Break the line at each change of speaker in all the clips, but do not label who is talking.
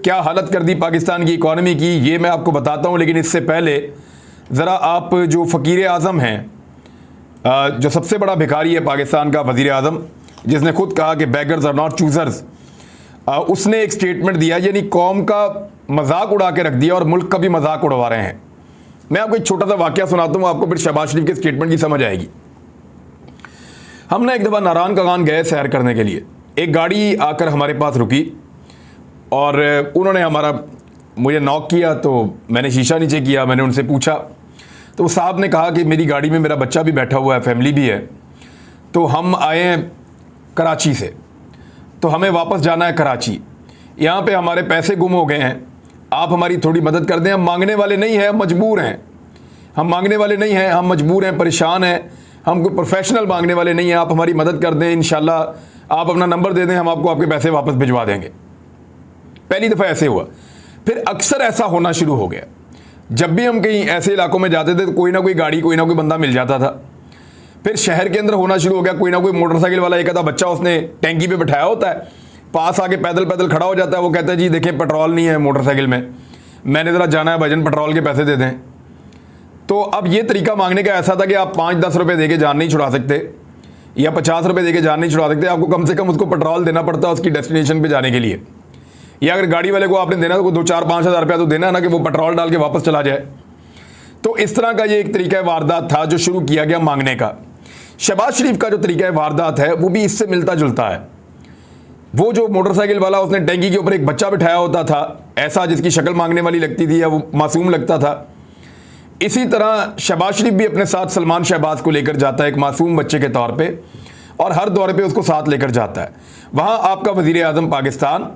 क्या हालत कर दी पाकिस्तान की इकॉनमी की, ये मैं आपको बताता हूँ। लेकिन इससे पहले ज़रा आप जो फ़कीर आज़म हैं, जो सबसे बड़ा भिखारी है पाकिस्तान का वज़ीर आज़म, जिसने खुद कहा कि बेगर्स आर नॉट चूज़र्स, उसने एक स्टेटमेंट दिया, यानी कौम का मजाक उड़ा के रख दिया और मुल्क का भी मजाक उड़वा रहे हैं। मैं आपको एक छोटा सा वाक़या सुनाता हूँ, आपको फिर शहबाज शरीफ के स्टेटमेंट की समझ आएगी। हम ना एक दफ़ा नारायण कागान गए सैर करने के लिए, एक गाड़ी आकर हमारे पास रुकी और उन्होंने मुझे नॉक किया, तो मैंने शीशा नीचे किया, मैंने उनसे पूछा, तो साहब ने कहा कि मेरी गाड़ी में मेरा बच्चा भी बैठा हुआ है, फैमिली भी है, तो हम आए हैं कराची से, तो हमें वापस जाना है कराची, यहाँ पे हमारे पैसे गुम हो गए हैं, आप हमारी थोड़ी मदद कर दें। हम मांगने वाले नहीं हैं, हम मजबूर हैं, हम मांगने वाले नहीं हैं, हम मजबूर हैं, परेशान हैं, हम कोई प्रोफेशनल मांगने वाले नहीं हैं, आप हमारी मदद कर दें, इंशाल्लाह आप अपना नंबर दे दें, हम आपको आपके पैसे वापस भिजवा देंगे। पहली दफ़ा ऐसे हुआ, फिर अक्सर ऐसा होना शुरू हो गया। जब भी हम कहीं ऐसे इलाकों में जाते थे तो कोई ना कोई गाड़ी, कोई ना कोई बंदा मिल जाता था। फिर शहर के अंदर होना शुरू हो गया, कोई ना कोई मोटरसाइकिल वाला एक आधा बच्चा उसने टैंकी पे बिठाया होता है, पास आके पैदल पैदल खड़ा हो जाता है, वो कहता है जी देखें पेट्रोल नहीं है मोटरसाइकिल में, मैंने ज़रा जाना है भजन, पेट्रोल के पैसे दे दें। तो अब ये तरीका मांगने का ऐसा था कि आप 5-10 रुपये दे के जान नहीं छुड़ा सकते, या 50 रुपये दे के जान नहीं छुड़ा सकते, आपको कम से कम उसको पेट्रोल देना पड़ता है उसकी डेस्टिनेशन पर जाने के लिए। या अगर गाड़ी वाले को आपने देना तो 2-4-5 हज़ार रुपया तो देना है ना, कि वो पेट्रोल डाल के वापस चला जाए। तो इस तरह का ये एक तरीका वारदात था जो शुरू किया गया मांगने का। शहबाज शरीफ का जो तरीका वारदात है वो भी इससे मिलता जुलता है। वो जो मोटरसाइकिल वाला, उसने टैंकी के ऊपर एक बच्चा बिठाया होता था, ऐसा जिसकी शक्ल मांगने वाली लगती थी या वो मासूम लगता था। इसी तरह शहबाज शरीफ भी अपने साथ सलमान शहबाज को लेकर जाता है एक मासूम बच्चे के तौर पे, और हर दौरे पे उसको साथ लेकर जाता है। वहाँ आपका वज़ीर आज़म पाकिस्तान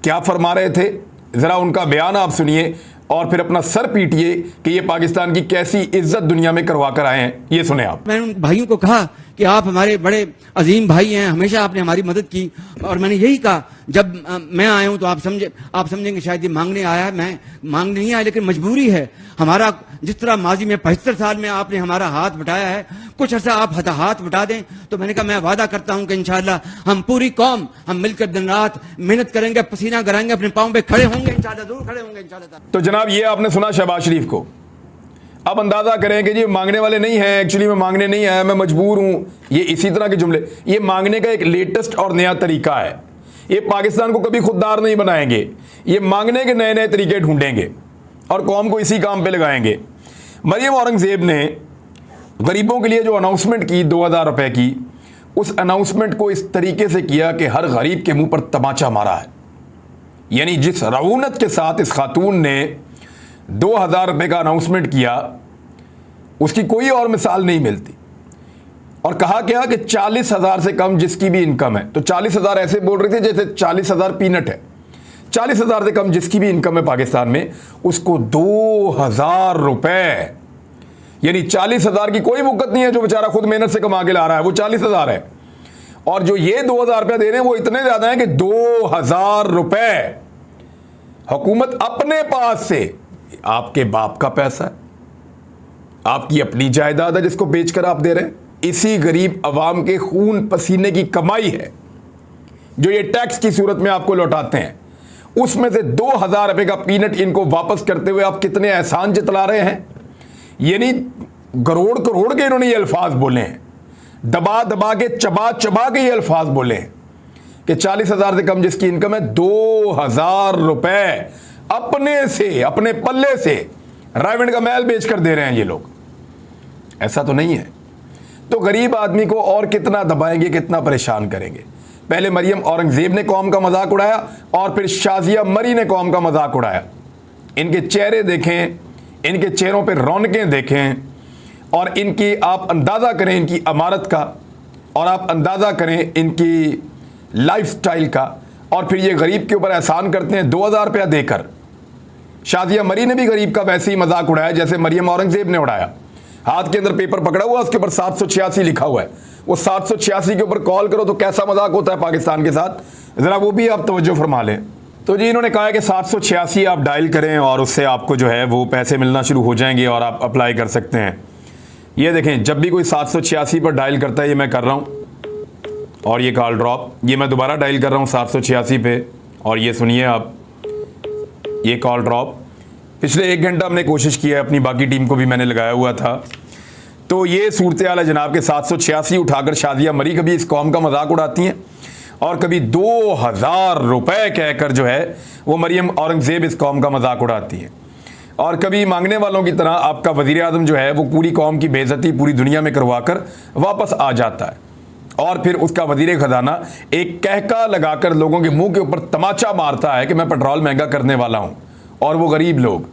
क्या फरमा रहे थे, ज़रा उनका बयान आप सुनिए और फिर अपना सर पीटिए कि ये पाकिस्तान की कैसी इज्जत दुनिया में करवा कर आए हैं। ये सुने आप।
मैंने उन भाइयों को कहा कि आप हमारे बड़े अजीम भाई हैं, हमेशा आपने हमारी मदद की, और मैंने यही कहा जब मैं आया हूं तो आप समझेंगे शायद ये मांगने आया है, मैं मांगने नहीं आया, लेकिन मजबूरी है हमारा। जिस तरह माजी में 75 साल में आपने हमारा हाथ बटाया है, कुछ अर्सा आप हाथ बटा दें। तो मैंने कहा मैं वादा करता हूं कि इंशाल्लाह हम पूरी कौम हम मिलकर दिन रात मेहनत करेंगे, पसीना कराएंगे, अपने पांव पे खड़े होंगे, इंशाल्लाह जरूर खड़े होंगे इंशाल्लाह।
तो जनाब ये आपने सुना शहबाज शरीफ को। अब अंदाजा करें कि जी मांगने वाले नहीं हैं, एक्चुअली मैं मांगने नहीं आया, मैं मजबूर हूं, ये इसी तरह के जुमले। ये मांगने का एक लेटेस्ट और नया तरीका है। ये पाकिस्तान को कभी खुददार नहीं बनाएंगे, ये मांगने के नए नए तरीके ढूंढेंगे और कौम को इसी काम पे लगाएंगे। मरियम औरंगजेब ने गरीबों के लिए जो अनाउंसमेंट की 2000 रुपए की, उस अनाउंसमेंट को इस तरीके से किया कि हर गरीब के मुंह पर तमाचा मारा है। यानी जिस रऊनत के साथ इस खातून ने 2000 रुपए का अनाउंसमेंट किया, उसकी कोई और मिसाल नहीं मिलती। और कहा क्या कि 40,000 से कम जिसकी भी इनकम है, तो 40,000 ऐसे बोल रहे थे जैसे 40,000 पीनट है। 40,000 से कम जिसकी भी इनकम है पाकिस्तान में, उसको 2000 रुपए, यानी 40,000 की कोई मुक्कत नहीं है, जो बेचारा खुद मेहनत से कमा के ला रहा है वो 40,000 है, और जो ये 2000 रुपया दे रहे हैं वो इतने ज्यादा है कि 2000 रुपए हुकूमत अपने पास से, आपके बाप का पैसा है, आपकी अपनी जायदाद है जिसको बेचकर आप दे रहे हैं, इसी गरीब अवाम के खून पसीने की कमाई है जो ये टैक्स की सूरत में आपको लौटाते हैं। उसमें से 2000 रुपए का पीनट इनको वापस करते हुए आप कितने एहसान जतला रहे हैं। यानी करोड़ करोड़ के इन्होंने ये अल्फाज बोले हैं, दबा दबा के, चबा चबा के ये अल्फाज बोले हैं कि 40,000 से कम जिसकी इनकम है 2000 रुपए अपने से, अपने पल्ले से रायविंड का महल बेचकर दे रहे हैं ये लोग। ऐसा तो नहीं है। तो गरीब आदमी को और कितना दबाएंगे, कितना परेशान करेंगे। पहले मरियम औरंगजेब ने कौम का मजाक उड़ाया और फिर शाजिया मरी ने कौम का मजाक उड़ाया। इनके चेहरे देखें, इनके चेहरों पर रौनकें देखें, और इनकी आप अंदाज़ा करें इनकी अमारत का, और आप अंदाज़ा करें इनकी लाइफस्टाइल का, और फिर ये गरीब के ऊपर एहसान करते हैं 2000 रुपया देकर। शाजिया मरी ने भी गरीब का वैसे ही मजाक उड़ाया जैसे मरियम औरंगजेब ने उड़ाया। हाथ के अंदर पेपर पकड़ा हुआ, उसके ऊपर 786 लिखा हुआ है, वो 786 के ऊपर कॉल करो तो कैसा मजाक होता है पाकिस्तान के साथ, ज़रा वो भी आप तवज्जो फरमा लें। तो जी इन्होंने कहा है कि 786 आप डायल करें और उससे आपको जो है वो पैसे मिलना शुरू हो जाएंगे और आप अप्लाई कर सकते हैं। ये देखें, जब भी कोई 786 पर डायल करता है, ये मैं कर रहा हूँ, और ये कॉल ड्रॉप, ये मैं दोबारा डायल कर रहा हूँ 786 पे, और ये सुनिए आप ये कॉल ड्रॉप। पिछले 1 घंटा हमने कोशिश की है, अपनी बाकी टीम को भी मैंने लगाया हुआ था। तो ये सूरत हाल है जनाब के 786 उठाकर शादियाँ मरी कभी इस कौम का मजाक उड़ाती हैं, और कभी 2000 रुपए कहकर जो है वो मरियम औरंगजेब इस कौम का मजाक उड़ाती हैं, और कभी मांगने वालों की तरह आपका वज़ीर आज़म जो है वो पूरी कौम की बेइज्जती पूरी दुनिया में करवा कर वापस आ जाता है, और फिर उसका वज़ीर ख़जाना एक कहका लगाकर लोगों के मुंह के ऊपर तमाचा मारता है कि मैं पेट्रोल महंगा करने वाला हूँ, और वो गरीब लोग,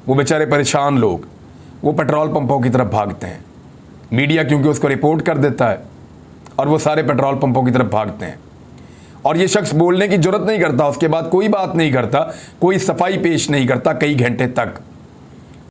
वो बेचारे परेशान लोग, वो पेट्रोल पंपों की तरफ भागते हैं। मीडिया क्योंकि उसको रिपोर्ट कर देता है और वो सारे पेट्रोल पंपों की तरफ भागते हैं, और ये शख्स बोलने की जरूरत नहीं करता, उसके बाद कोई बात नहीं करता, कोई सफाई पेश नहीं करता कई घंटे तक।